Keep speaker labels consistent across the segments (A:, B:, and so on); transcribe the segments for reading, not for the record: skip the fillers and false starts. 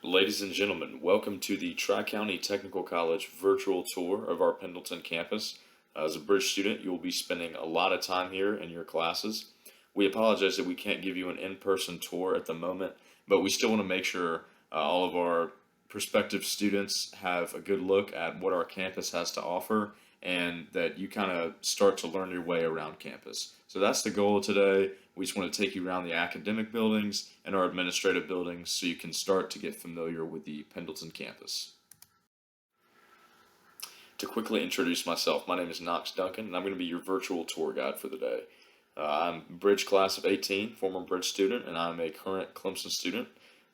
A: Ladies and gentlemen, welcome to the TriCounty Technical College virtual tour of our Pendleton campus. As a bridge student, you will be spending a lot of time here in your classes. We apologize that we can't give you an in-person tour at the moment, but we still want to make sure all of our prospective students have a good look at what our campus has to offer and that you kind of start to learn your way around campus. So that's the goal today. We just want to take you around the academic buildings and our administrative buildings so you can start to get familiar with the Pendleton campus. To quickly introduce myself, my name is Knox Duncan, and I'm going to be your virtual tour guide for the day. I'm Bridge class of 18, former Bridge student, and I'm a current Clemson student,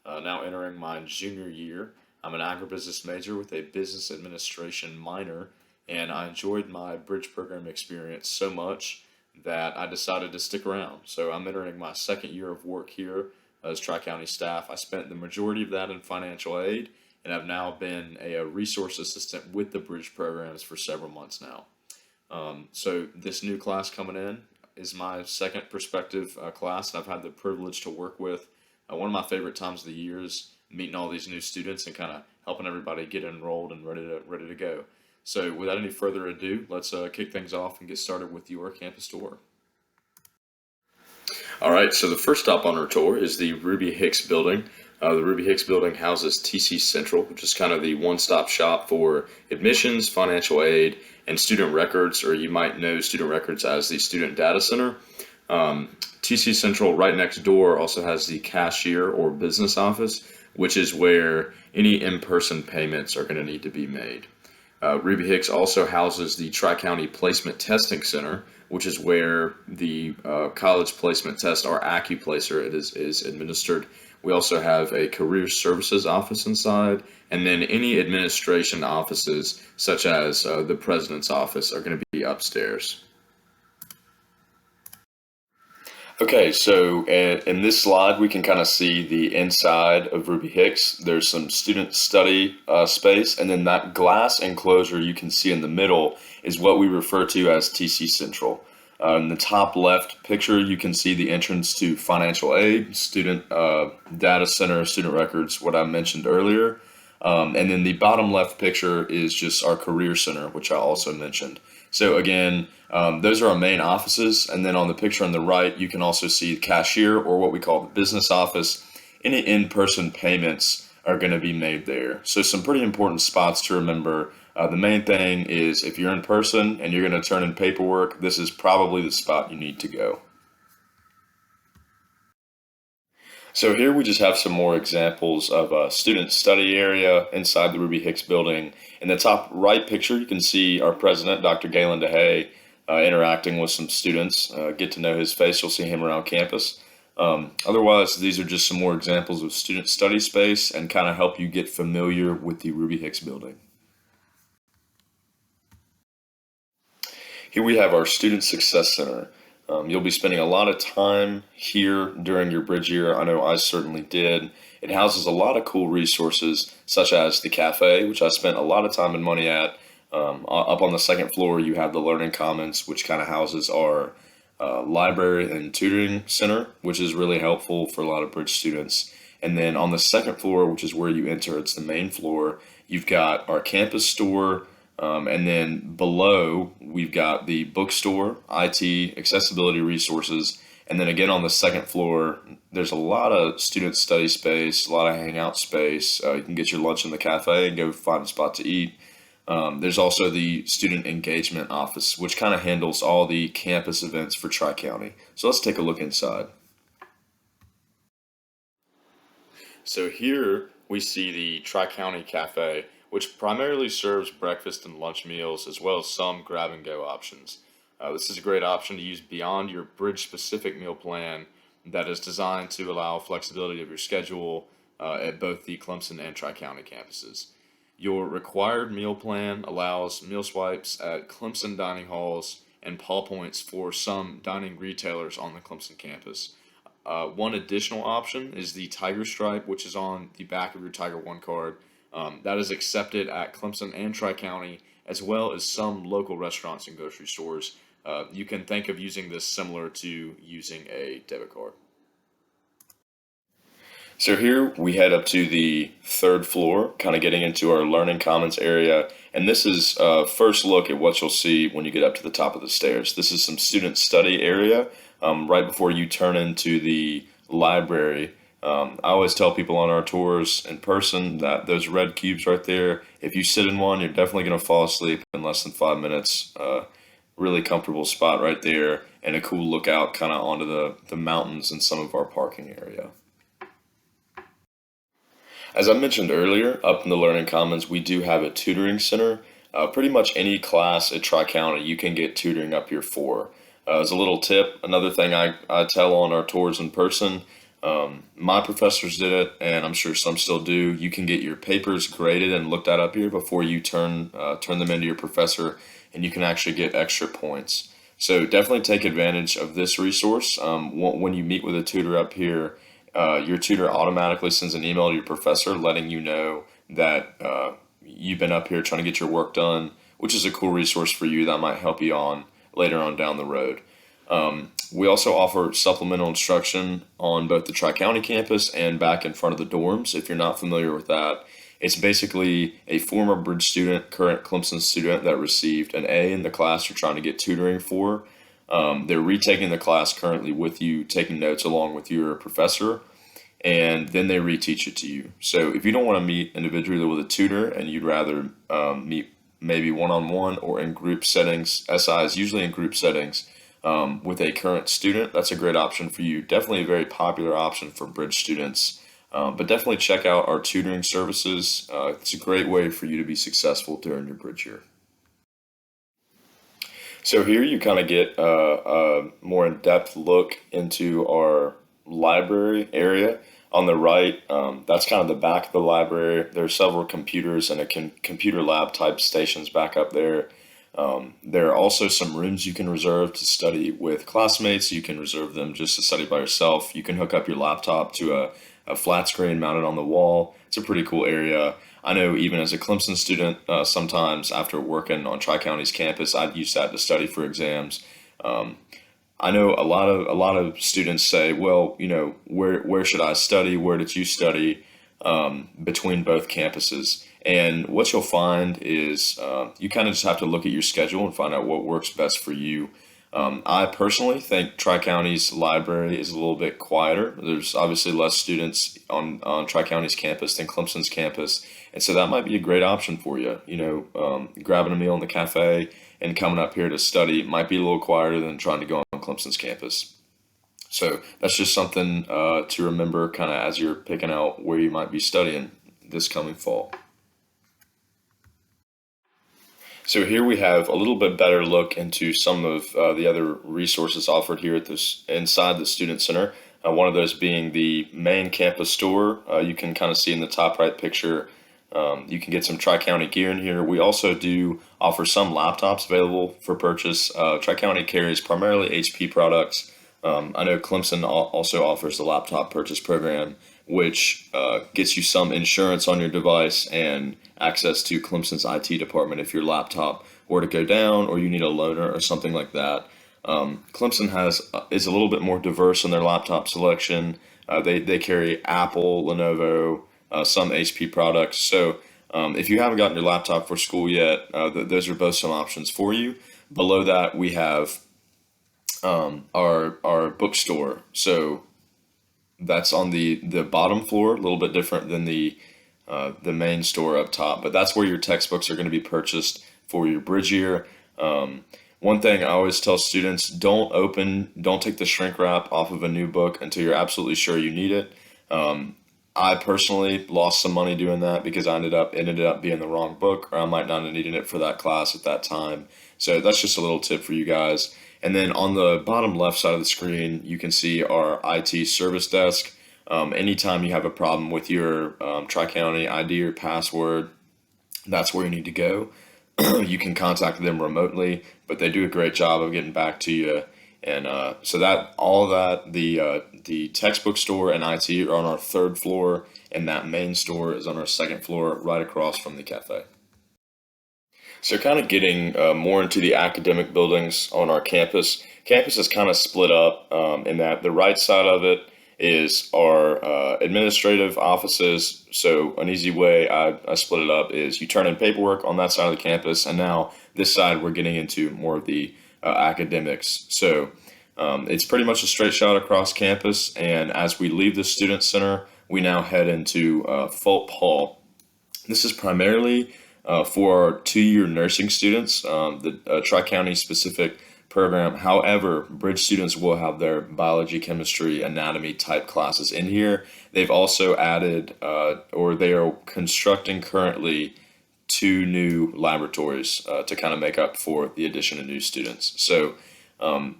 A: now entering my junior year. I'm an agribusiness major with a business administration minor, and I enjoyed my Bridge program experience so much that I decided to stick around. So I'm entering my second year of work here as Tri-County staff. I spent the majority of that in financial aid, and I've now been a resource assistant with the Bridge programs for several months now. So this new class coming in is my second prospective class, and I've had the privilege to work with. One of my favorite times of the year is meeting all these new students and kind of helping everybody get enrolled and ready to go. So without any further ado, let's kick things off and get started with your campus tour. All right, so the first stop on our tour is the Ruby Hicks building. The Ruby Hicks building houses TC Central, which is kind of the one-stop shop for admissions, financial aid, and student records, or you might know student records as the Student Data Center. TC Central right next door also has the cashier or business office, which is where any in-person payments are going to need to be made. Ruby Hicks also houses the Tri-County Placement Testing Center, which is where the college placement test, our AccuPlacer, is administered. We also have a career services office inside, and then any administration offices, such as the president's office, are going to be upstairs. Okay, so in this slide, we can kind of see the inside of Ruby Hicks. There's some student study space, and then that glass enclosure you can see in the middle is what we refer to as TC Central. In the top left picture, you can see the entrance to financial aid, student data center, student records, what I mentioned earlier. And then the bottom left picture is just our career center, which I also mentioned. So again, those are our main offices. And then on the picture on the right, you can also see cashier, or what we call the business office. Any in-person payments are going to be made there. So some pretty important spots to remember. The main thing is if you're in person and you're going to turn in paperwork, this is probably the spot you need to go. So here we just have some more examples of a student study area inside the Ruby Hicks building. In the top right picture, you can see our president, Dr. Galen DeHay, interacting with some students. Get to know his face. You'll see him around campus. Otherwise, these are just some more examples of student study space and kind of help you get familiar with the Ruby Hicks building. Here we have our Student Success Center. You'll be spending a lot of time here during your bridge year. I know I certainly did. It houses a lot of cool resources, such as the cafe, which I spent a lot of time and money at. Up on the second floor, you have the Learning Commons, which kind of houses our library and tutoring center, which is really helpful for a lot of bridge students. And then on the second floor, which is where you enter, it's the main floor, you've got our campus store. And then below, we've got the bookstore, IT, accessibility resources. And then again, on the second floor, there's a lot of student study space, a lot of hangout space. You can get your lunch in the cafe and go find a spot to eat. There's also the student engagement office, which kind of handles all the campus events for Tri-County. So let's take a look inside. So here we see the TriCounty Cafe, which primarily serves breakfast and lunch meals, as well as some grab-and-go options. This is a great option to use beyond your bridge-specific meal plan that is designed to allow flexibility of your schedule at both the Clemson and Tri-County campuses. Your required meal plan allows meal swipes at Clemson dining halls and paw points for some dining retailers on the Clemson campus. One additional option is the Tiger Stripe, which is on the back of your Tiger One card. That is accepted at Clemson and Tri-County, as well as some local restaurants and grocery stores. You can think of using this similar to using a debit card. So here we head up to the third floor, kind of getting into our Learning Commons area. And this is a first look at what you'll see when you get up to the top of the stairs. This is some student study area right before you turn into the library. I always tell people on our tours in person that those red cubes right there, if you sit in one, you're definitely going to fall asleep in less than 5 minutes. Really comfortable spot right there, and a cool lookout kind of onto the mountains and some of our parking area. As I mentioned earlier, up in the Learning Commons, we do have a tutoring center. Pretty much any class at TriCounty you can get tutoring up here for. As a little tip, another thing I tell on our tours in person, my professors did it, and I'm sure some still do. You can get your papers graded and looked at up here before you turn them into your professor, and you can actually get extra points. So definitely take advantage of this resource. When you meet with a tutor up here, your tutor automatically sends an email to your professor letting you know that you've been up here trying to get your work done, which is a cool resource for you that might help you on later on down the road. We also offer supplemental instruction on both the Tri-County campus and back in front of the dorms. If you're not familiar with that, it's basically a former Bridge student, current Clemson student that received an A in the class you're trying to get tutoring for. They're retaking the class currently with you, taking notes along with your professor, and then they reteach it to you. So if you don't want to meet individually with a tutor and you'd rather meet maybe one-on-one or in group settings, SI is usually in group settings, with a current student, that's a great option for you. Definitely a very popular option for Bridge students. But definitely check out our tutoring services. It's a great way for you to be successful during your Bridge year. So here you kind of get a more in-depth look into our library area. On the right, that's kind of the back of the library. There are several computers and a computer lab type stations back up there. There are also some rooms you can reserve to study with classmates. You can reserve them just to study by yourself. You can hook up your laptop to a flat screen mounted on the wall. It's a pretty cool area. I know even as a Clemson student, sometimes after working on Tri-County's campus, I'd use that to study for exams. I know a lot of students say, well, where should I study? Where did you study? Between both campuses. And what you'll find is you kind of just have to look at your schedule and find out what works best for you. I personally think Tri-County's library is a little bit quieter. There's obviously less students on Tri-County's campus than Clemson's campus. And so that might be a great option for you. Grabbing a meal in the cafe and coming up here to study might be a little quieter than trying to go on Clemson's campus. So that's just something to remember kind of as you're picking out where you might be studying this coming fall. So here we have a little bit better look into some of the other resources offered here at this inside the Student Center. One of those being the main campus store. You can kind of see in the top right picture. You can get some Tri-County gear in here. We also do offer some laptops available for purchase. Tri-County carries primarily HP products. I know Clemson also offers the laptop purchase program, which gets you some insurance on your device and access to Clemson's IT department if your laptop were to go down or you need a loaner or something like that. Clemson is a little bit more diverse in their laptop selection. They carry Apple, Lenovo, some HP products. So if you haven't gotten your laptop for school yet, those are both some options for you. Below that, we have our bookstore. So that's on the bottom floor, a little bit different than the main store up top, but that's where your textbooks are going to be purchased for your bridge year. One thing I always tell students, don't take the shrink wrap off of a new book until you're absolutely sure you need it. I personally lost some money doing that because it ended up being the wrong book, or I might not have needed it for that class at that time. So that's just a little tip for you guys. And then on the bottom left side of the screen, you can see our IT service desk. Anytime you have a problem with your Tri-County ID or password, that's where you need to go. You can contact them remotely, but they do a great job of getting back to you. And so the textbook store and IT are on our third floor, and that main store is on our second floor, right across from the cafe. So kind of getting more into the academic buildings on our campus. Campus is kind of split up in that the right side of it is our administrative offices. So an easy way I split it up is you turn in paperwork on that side of the campus, and now this side we're getting into more of the academics. So it's pretty much a straight shot across campus, and as we leave the Student Center, we now head into Fulp Hall. This is primarily for our 2-year nursing students, the Tri-County specific program. However, bridge students will have their biology, chemistry, anatomy type classes in here. They've also added, or they are constructing currently, 2 new laboratories to kind of make up for the addition of new students. So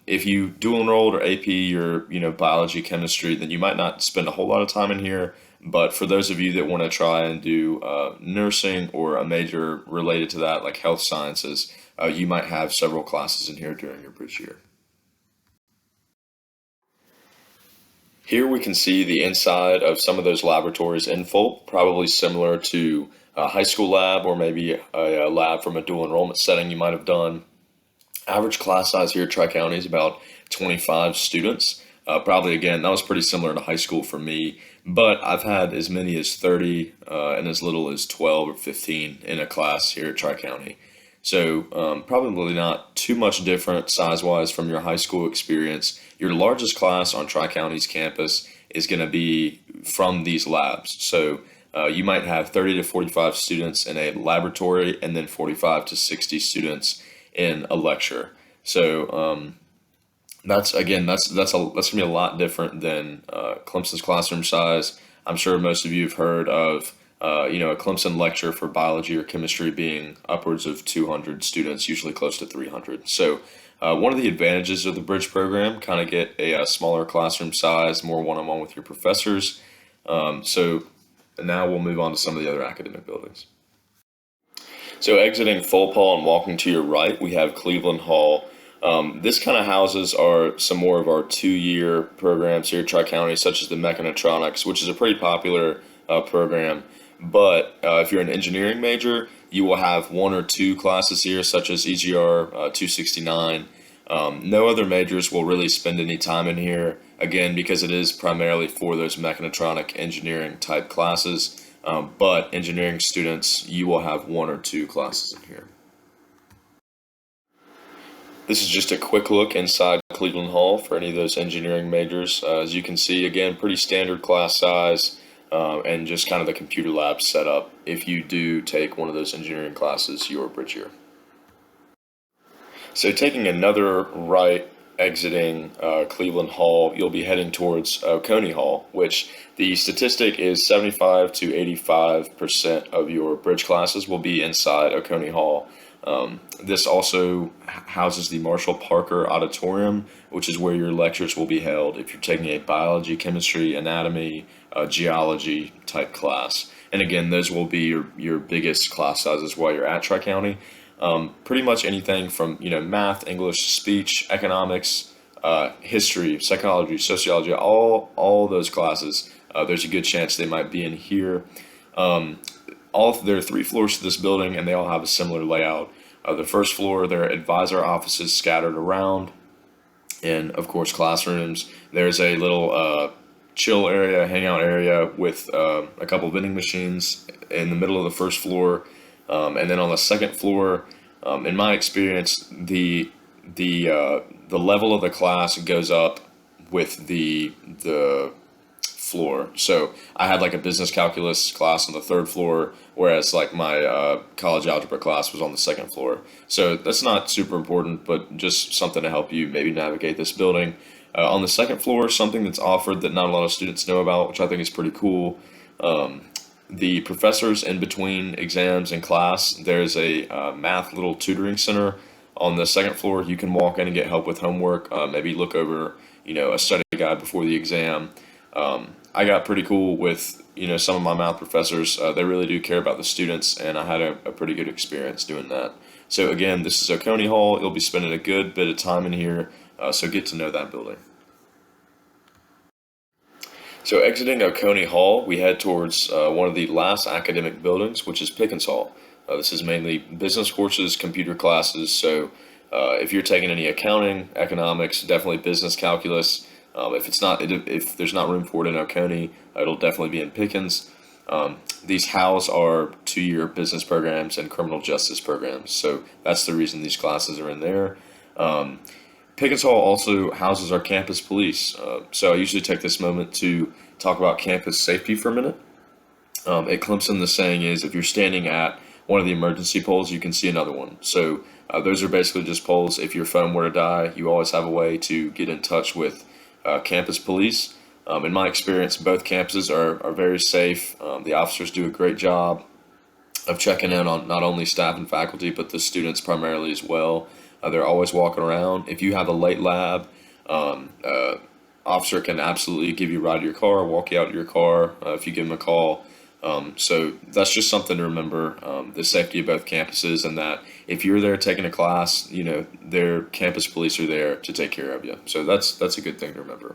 A: if you dual enrolled or AP or biology, chemistry, then you might not spend a whole lot of time in here. But for those of you that want to try and do nursing or a major related to that, like health sciences, you might have several classes in here during your bridge year. Here we can see the inside of some of those laboratories in Fulp, probably similar to a high school lab or maybe a lab from a dual enrollment setting you might have done. Average class size here at Tri-County is about 25 students. Probably, again, that was pretty similar to high school for me, but I've had as many as 30 and as little as 12 or 15 in a class here at Tri-County. So probably not too much different size-wise from your high school experience. Your largest class on Tri-County's campus is going to be from these labs. So you might have 30 to 45 students in a laboratory and then 45 to 60 students in a lecture. So that's gonna be a lot different than Clemson's classroom size. I'm sure most of you have heard of a Clemson lecture for biology or chemistry being upwards of 200 students, usually close to 300. So one of the advantages of the bridge program, kind of get a smaller classroom size, more one-on-one with your professors. So now we'll move on to some of the other academic buildings. So exiting Fulp Hall and walking to your right, we have Cleveland Hall. This kind of houses some more of our 2-year programs here at Tri-County, such as the mechatronics, which is a pretty popular program. But if you're an engineering major, you will have 1 or 2 classes here, such as EGR 269. No other majors will really spend any time in here, again, because it is primarily for those mechatronic engineering type classes. But engineering students, you will have 1 or 2 classes in here. This is just a quick look inside Cleveland Hall for any of those engineering majors. As you can see, again, pretty standard class size and just kind of the computer lab setup if you do take one of those engineering classes your bridge year. So taking another right, exiting Cleveland Hall, you'll be heading towards Oconee Hall, which the statistic is 75 to 85% of your bridge classes will be inside Oconee Hall. This also houses the Marshall Parker Auditorium, which is where your lectures will be held if you're taking a biology, chemistry, anatomy, geology type class. And again, those will be your biggest class sizes while you're at Tri-County. Pretty much anything from math, English, speech, economics, history, psychology, sociology, all those classes. There's a good chance they might be in here. There are 3 floors to this building, and they all have a similar layout. The first floor, there are advisor offices scattered around, and of course classrooms. There's a little chill area, hangout area with a couple vending machines in the middle of the first floor, and then on the second floor, in my experience, the level of the class goes up with the floor. So I had like a business calculus class on the 3rd floor, whereas like my college algebra class was on the 2nd floor. So that's not super important, but just something to help you maybe navigate this building. On the 2nd floor, something that's offered that not a lot of students know about, which I think is pretty cool. The professors in between exams and class, there's a math little tutoring center on the 2nd floor. You can walk in and get help with homework, maybe look over a study guide before the exam. I got pretty cool with some of my math professors. They really do care about the students, and I had a pretty good experience doing that. So again, this is Oconee Hall. You'll be spending a good bit of time in here, so get to know that building. So exiting Oconee Hall, we head towards one of the last academic buildings, which is Pickens Hall. This is mainly business courses, computer classes. So if you're taking any accounting, economics, definitely business calculus, If there's not room for it in Oconee, it'll definitely be in Pickens. These house our 2-year business programs and criminal justice programs, so that's the reason these classes are in there. Pickens Hall also houses our campus police. So I usually take this moment to talk about campus safety for a minute. At Clemson, the saying is, if you're standing at one of the emergency poles, you can see another one. So those are basically just poles. If your phone were to die, you always have a way to get in touch with campus police. In my experience, both campuses are very safe. The officers do a great job of checking in on not only staff and faculty, but the students primarily as well. They're always walking around. If you have a late lab, officer can absolutely give you a ride to your car, walk you out to your car if you give them a call. So that's just something to remember, the safety of both campuses, and that if you're there taking a class, their campus police are there to take care of you. So that's a good thing to remember.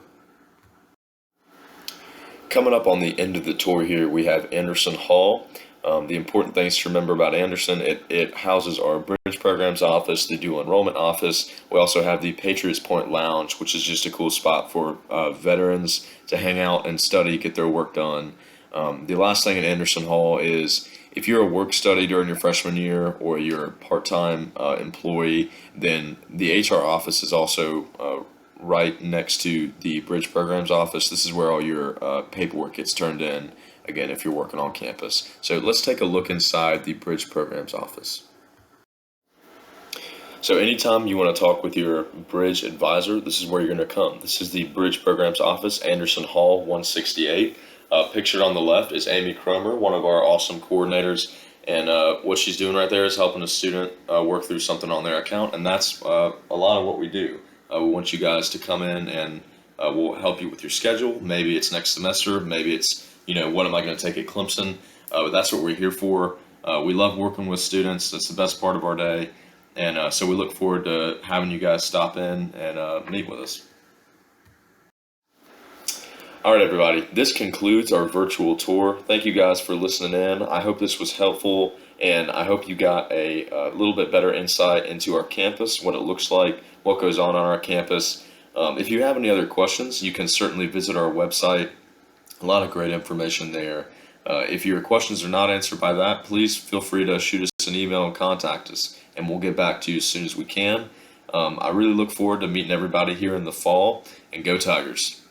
A: Coming up on the end of the tour here, we have Anderson Hall. The important things to remember about Anderson, it houses our bridge programs office, the dual enrollment office. We also have the Patriots Point Lounge, which is just a cool spot for veterans to hang out and study, get their work done. The last thing at Anderson Hall is, if you're a work study during your freshman year or you're a part-time employee, then the HR office is also right next to the bridge programs office. This is where all your paperwork gets turned in, again, if you're working on campus. So let's take a look inside the bridge programs office. So anytime you want to talk with your bridge advisor, this is where you're going to come. This is the bridge programs office, Anderson Hall 168. Pictured on the left is Amy Cromer, one of our awesome coordinators, and what she's doing right there is helping a student work through something on their account, and that's a lot of what we do. We want you guys to come in, and we'll help you with your schedule. Maybe it's next semester, maybe it's, what am I going to take at Clemson? But that's what we're here for. We love working with students. That's the best part of our day, and so we look forward to having you guys stop in and meet with us. All right, everybody, this concludes our virtual tour. Thank you guys for listening in. I hope this was helpful, and I hope you got a little bit better insight into our campus, what it looks like, what goes on our campus. If you have any other questions, you can certainly visit our website. A lot of great information there. If your questions are not answered by that, please feel free to shoot us an email and contact us, and we'll get back to you as soon as we can. I really look forward to meeting everybody here in the fall, and go Tigers.